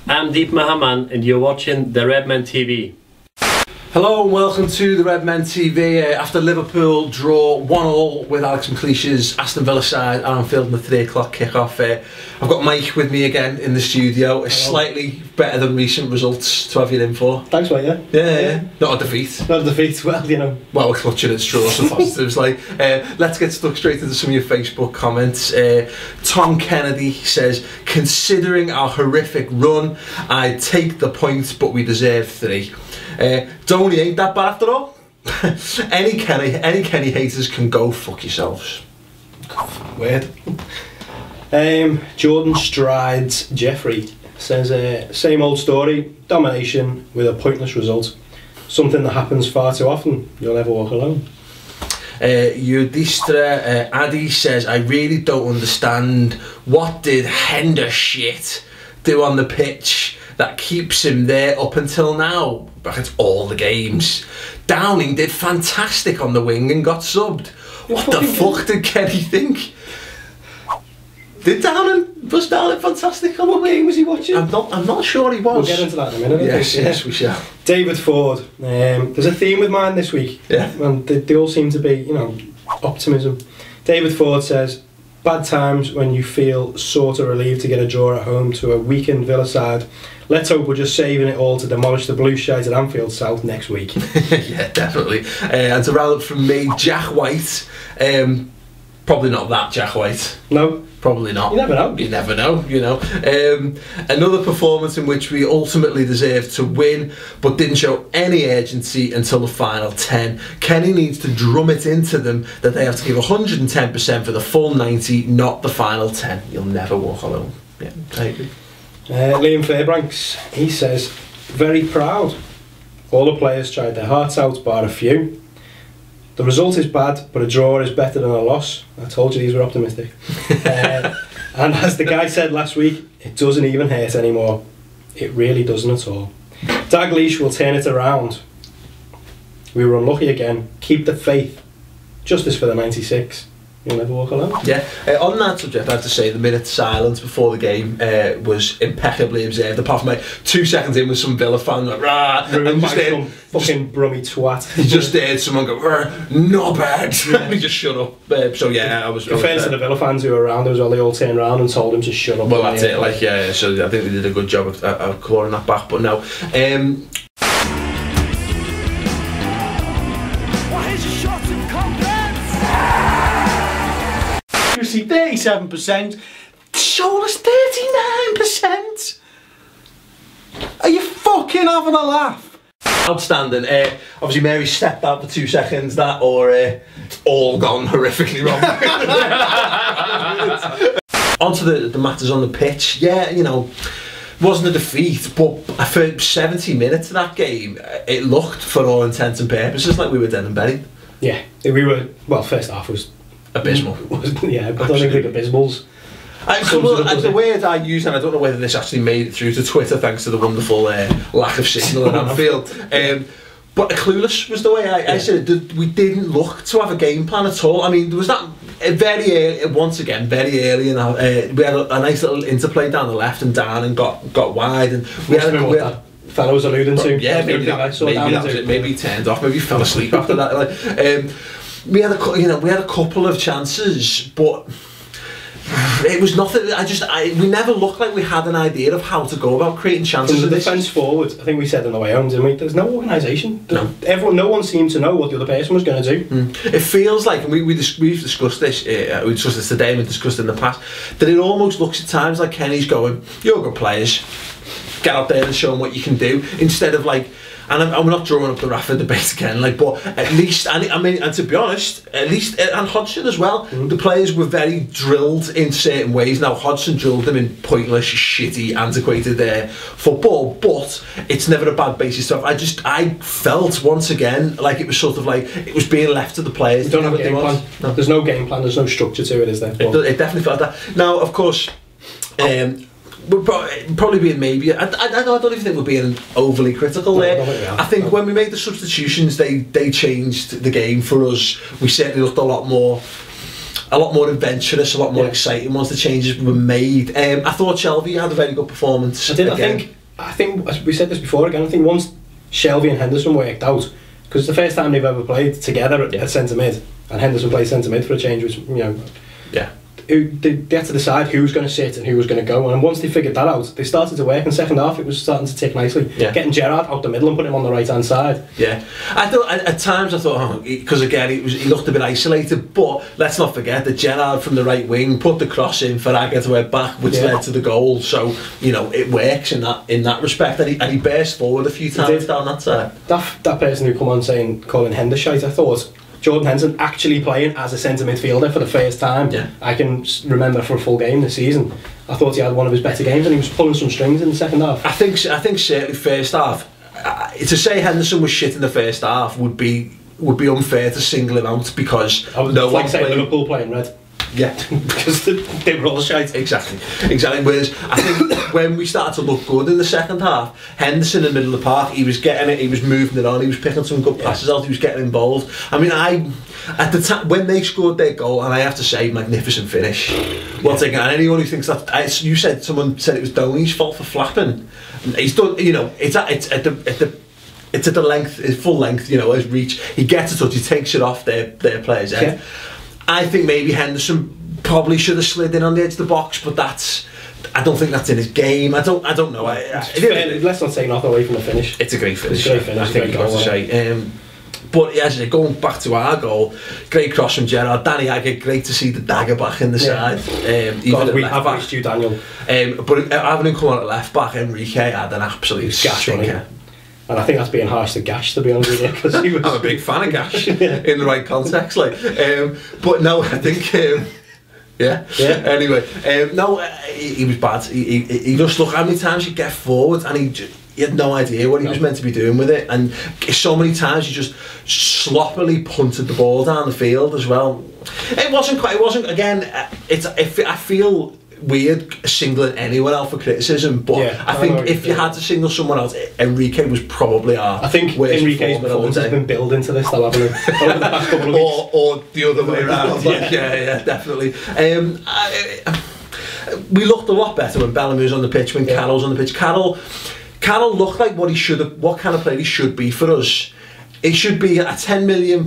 I'm Deep Mahaman and you're watching the Redmen TV. Hello and welcome to the Redmen TV. After Liverpool draw 1-1 with Alex McLeish's Aston Villa side at Anfield in the 3 o'clock kickoff, I've got Mike with me again in the studio. It's slightly better than recent results to have you in for. Thanks, mate. Yeah. Not a defeat. Not a defeat, well, you know. Well, we're clutching at straws for positives. Let's get stuck straight into some of your Facebook comments. Tom Kennedy says, considering our horrific run, I'd take the point, but we deserve 3. Donny ain't that bad after all. any Kenny haters can go fuck yourselves. Weird. Jordan Strides Jeffrey says, same old story, domination with a pointless result. Something that happens far too often. You'll never walk alone. Yudhisthira Addy says, I really don't understand what did Hender shit do on the pitch that keeps him there up until now. But it's all the games. Downing did fantastic on the wing and got subbed. What the fuck did Kenny think? Was Downing fantastic on the wing? What game was he watching? I'm not sure he was. We'll get into that in a minute. Yes, we shall. David Ford. There's a theme with mine this week. Yeah. And they all seem to be, you know, optimism. David Ford says, bad times when you feel sort of relieved to get a draw at home to a weakened Villa side. Let's hope we're just saving it all to demolish the blue shades at Anfield South next week. Yeah, definitely. And to round up from me, Jack White. Probably not that Jack White. No. Probably not. You never know. You never know, you know. Another performance in which we ultimately deserved to win, but didn't show any urgency until the final 10. Kenny needs to drum it into them that they have to give 110% for the full 90, not the final 10. You'll never walk alone. Yeah, I agree. Liam Fairbanks, he says, very proud. All the players tried their hearts out, bar a few. The result is bad, but a draw is better than a loss. I told you these were optimistic. And as the guy said last week, it doesn't even hurt anymore. It really doesn't at all. Dalglish will turn it around. We were unlucky again. Keep the faith. Justice for the 96. You'll never walk alone. Yeah, on that subject, I have to say the minute silence before the game was impeccably observed. Apart from 2 seconds in with some Villa fan like, rah, and just some fucking brummy twat. You just heard someone go, not bad. And he just shut up. So yeah, I was. In fairness to the Villa fans who were around, as well, they all turned around and told him to shut up. Well, that's it. Like, yeah. So I think they did a good job of clawing that back. But no. Accuracy 37%, shoulders 39%. Are you fucking having a laugh? Outstanding. Obviously Mary stepped out for 2 seconds, that, or it's all gone horrifically wrong. Onto the matters on the pitch. Yeah, you know, wasn't a defeat, but for 70 minutes of that game, it looked, for all intents and purposes, like we were dead and buried. Yeah, we were. Well, first half was abysmal. Yeah, but I don't think abysmal's. The word I use, and I don't know whether this actually made it through to Twitter thanks to the wonderful lack of signal at Anfield, but clueless was the way I said it. We didn't look to have a game plan at all. I mean, there was that very early, once again, very early, and we had a nice little interplay down the left and down and got wide, and we had fellow was alluding to. Yeah, maybe that was it. Maybe he turned off. Maybe he fell asleep after that. We had a couple of chances, but it was nothing. We never looked like we had an idea of how to go about creating chances. From the defence forward, I think we said on the way home, didn't we? There's no organisation. No one seemed to know what the other person was going to do. It feels like, and we've discussed this. We discussed this today, and we discussed it in the past, that it almost looks at times like Kenny's going, "You're good players. Get out there and show them what you can do," instead of like, and I'm not drawing up the Rafa debate again, like, but at least, and to be honest, at least, and Hodgson as well, the players were very drilled in certain ways. Now Hodgson drilled them in pointless, shitty, antiquated football, but it's never a bad basis to have. I felt once again like it was sort of like it was being left to the players. We don't have a game plan. No. There's no game plan. There's no structure to it, is there? It definitely felt that. Now, of course, we're probably being maybe. I don't even think we're being overly critical there. I think when we made the substitutions, they changed the game for us. We certainly looked a lot more a lot more adventurous, a lot more exciting once the changes were made. I thought Shelby had a very good performance. I did. I think as we said this before again. I think once Shelby and Henderson worked out, because it's the first time they've ever played together at centre mid, and Henderson played centre mid for a change, which they had to decide who was going to sit and who was going to go, and once they figured that out, they started to work. In the second half, it was starting to tick nicely. Getting Gerrard out the middle and putting him on the right hand side. I thought at times because again he looked a bit isolated, but let's not forget that Gerrard from the right wing put the cross in for Agger to head back, which led to the goal. So it works in that respect, and he burst forward a few times down that side. That person who come on calling Henderson, I thought Jordan Henderson actually playing as a centre midfielder for the first time. I can remember for a full game this season. I thought he had one of his better games, and he was pulling some strings in the second half. I think certainly first half. To say Henderson was shit in the first half would be unfair to single him out, because no one played Liverpool playing red. Because they were all shite. Exactly. Whereas I think when we started to look good in the second half, Henderson in the middle of the park, he was getting it, he was moving it on, he was picking some good passes out, he was getting involved. I mean, at the time when they scored their goal, and I have to say, magnificent finish. Once again, and anyone who thinks that someone said it was Donny's fault for flapping. He's done. It's at the length, it's full length. His reach. He gets a touch, he takes it off their player's head. I think maybe Henderson probably should have slid in on the edge of the box, but I don't think that's in his game. I don't know. Let's not take nothing away from the finish. It's a great finish. It's a great finish. I think you've got to say. But as I say, going back to our goal, great cross from Gerrard. Danny Agger, great to see the dagger back in the side. We have missed you, Daniel. But having him come on at left back, Enrique had an absolute stinker. And I think that's being harsh to Gash, to be honest with you, because I'm a big fan of Gash in the right context, but no, I think anyway, he was bad. He just looked how many times he'd get forward and he had no idea what he was meant to be doing with it, and so many times he just sloppily punted the ball down the field as well. It wasn't again, I feel weird singling anyone out for criticism, but I think if you had to single someone out, Enrique was probably I think Enrique's performance has been building to this, though, haven't it? Over the past couple of weeks. Or the other way around. Definitely. We looked a lot better when Bellamy was on the pitch, when Carroll was on the pitch. Carroll looked like what kind of player he should be for us. It should be a £10 million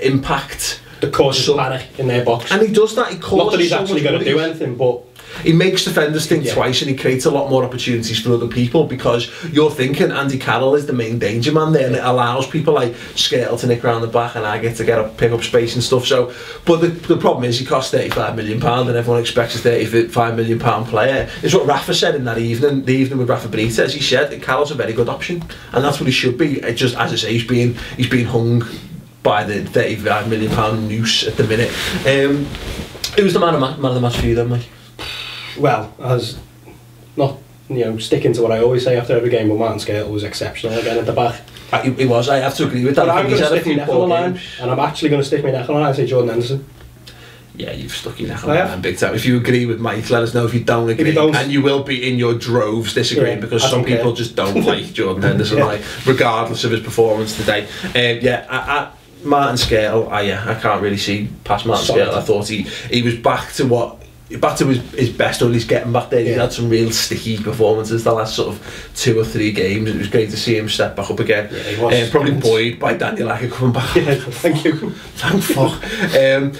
impact. The causes panic in their box, and he does that. He causes not that he's actually going to do anything, but he makes defenders think twice, and he creates a lot more opportunities for other people, because you're thinking Andy Carroll is the main danger man there, and it allows people like Skirtle to nick around the back and Agger to pick up space and stuff. So, but the problem is he costs £35 million, and everyone expects a £35 million player. It's what Rafa said in the evening with Rafa Benitez. He said that Carroll's a very good option, and that's what he should be. It just, as I say, he's being hung by the £35 million noose at the minute. Who was the man of the match for you then, Mike? Well, as not sticking to what I always say after every game, but Martin Skirtle was exceptional again at the back. He was. I have to agree with that. But I'm going to stick my neck on the line, and I'm actually going to stick my neck on the line and say Jordan Henderson. Yeah, you've stuck your neck on the line big time. If you agree with Mike, let us know. If you don't agree, and you will be in your droves disagreeing, because some people just don't like Jordan Henderson, regardless of his performance today. Martin Skirtle, I can't really see past Martin Skirtle. I thought he was back to his best, or at least getting back there. He's had some real sticky performances the last sort of 2 or 3 games. It was great to see him step back up again. Probably buoyed by Daniel Agger coming back. Thank you. Thank fuck. And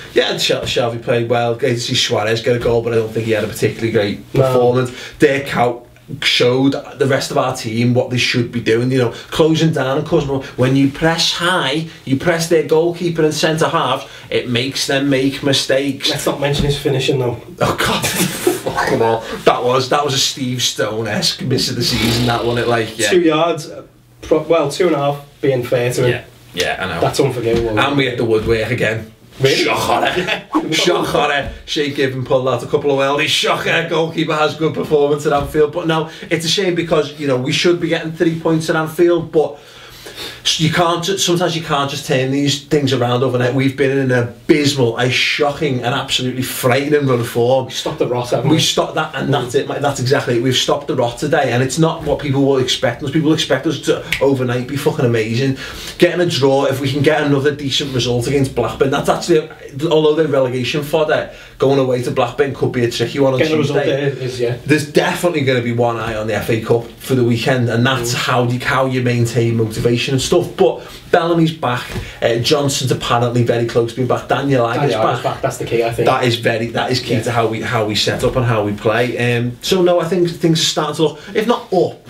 Shelby played well. Great to see Suarez get a goal, but I don't think he had a particularly great performance. Dirk Kuyt showed the rest of our team what they should be doing, closing down and causing. When you press high, you press their goalkeeper and centre half, it makes them make mistakes. Let's not mention his finishing though. Oh god. Fucking hell. That was a Steve Stone-esque miss of the season, that one. 2 yards, 2.5 being fair to him. Yeah, I know. That's unforgivable. And we had the woodwork again. Really? Shocker. Shea Given pulled out a couple of weldies. Shocker. Goalkeeper has good performance at Anfield. But no, it's a shame, because we should be getting 3 points at Anfield, but you can't. Sometimes you can't just turn these things around overnight. We've been in an abysmal, a shocking, and absolutely frightening run of form. We stopped the rot, haven't we? We stopped that, and that's it. That's exactly it. We've stopped the rot today, and it's not what people will expect us. People expect us to overnight be fucking amazing. Getting a draw, if we can get another decent result against Blackburn, that's actually, although they're relegation fodder, going away to Blackburn could be a tricky one on Getting Tuesday. a result there is, yeah. There's definitely going to be one eye on the FA Cup for the weekend, and that's how you maintain motivation and stuff. But Bellamy's back, Johnson's apparently very close to being back, Daniel Agger's back. That's the key, I think. That is key to how we set up and how we play. So no, I think things are starting to look, if not up,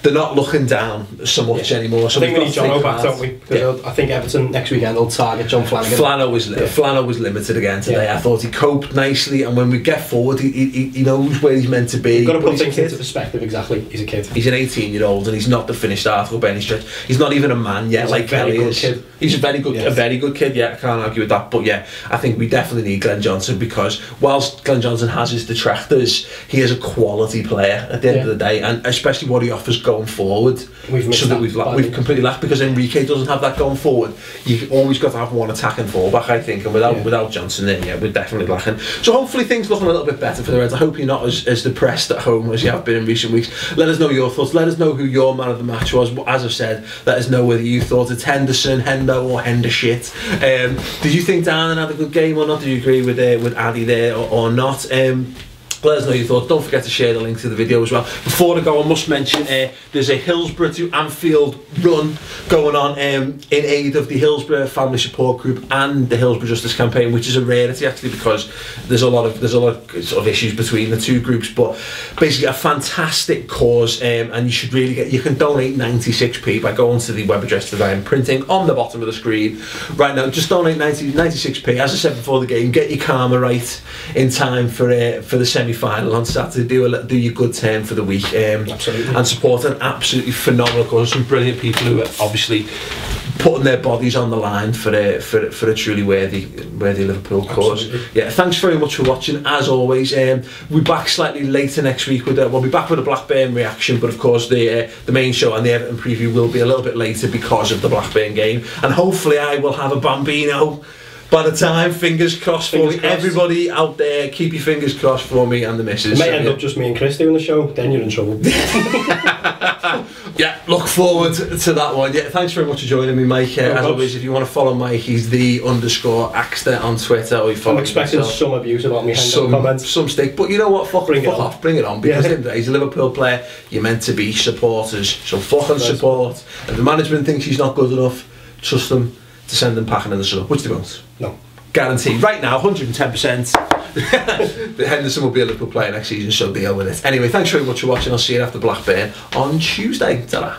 they're not looking down so much anymore. So I think we need John back, don't we? Because I think Everton next weekend will target John Flanagan. Flano was limited again today. I thought he coped nicely, and when we get forward, he knows where he's meant to be. You've got to put things into perspective. Exactly, he's a kid. He's an 18-year-old, and he's not the finished article by any stretch. He's not even a man yet, like Kelly is. Kid. He's a very good kid. Yeah, I can't argue with that. But yeah, I think we definitely need Glenn Johnson, because whilst Glenn Johnson has his detractors, he is a quality player at the end of the day, and especially what he offers going forward. We've completely lacked, because Enrique doesn't have that going forward. You've always got to have one attacking fullback, I think, and without Johnson in, we're definitely lacking. So hopefully things looking a little bit better for the Reds. I hope you're not as depressed at home as you have been in recent weeks. Let us know your thoughts. Let us know who your man of the match was. As I've said, let us know whether you thought it's Henderson, Hendo, or Hendershit. Did you think Dan had a good game or not? Did you agree with Addy there or not? Let us know your thoughts. Don't forget to share the link to the video as well. Before I go, I must mention there's a Hillsborough to Anfield run going on in aid of the Hillsborough Family Support Group and the Hillsborough Justice Campaign, which is a rarity actually, because there's a lot of sort of issues between the two groups. But basically a fantastic cause, and you should really you can donate 96p by going to the web address that I am printing on the bottom of the screen right now. Just donate 96p. As I said before the game, get your karma right in time for the semi-final on Saturday. Do your good turn for the week, absolutely, and support an absolutely phenomenal cause. Some brilliant people who are obviously putting their bodies on the line for a truly worthy Liverpool cause. Absolutely. Yeah, thanks very much for watching. As always, we're back slightly later next week we'll be back with a Blackburn reaction, but of course the main show and the Everton preview will be a little bit later because of the Blackburn game, and hopefully I will have a Bambino by the time. Fingers crossed for me. Everybody out there, keep your fingers crossed for me and the missus. It may end up just me and Chris doing the show, then you're in trouble. Yeah, look forward to that one. Yeah, thanks very much for joining me, Mike. As always, if you want to follow Mike, he's _Axter on Twitter, or you follow. I'm expecting some abuse about me comments. Some stick, but you know what? Fuck off, bring it on, because he's a Liverpool player. You're meant to be supporters, so fucking support. If the management thinks he's not good enough, trust them to send them packing in the sun, which they won't. No. Guaranteed. Right now, 110%. But Henderson will be a Liverpool player next season, so deal with it. Anyway, thanks very much for watching. I'll see you after Blackburn on Tuesday. Ta-ra.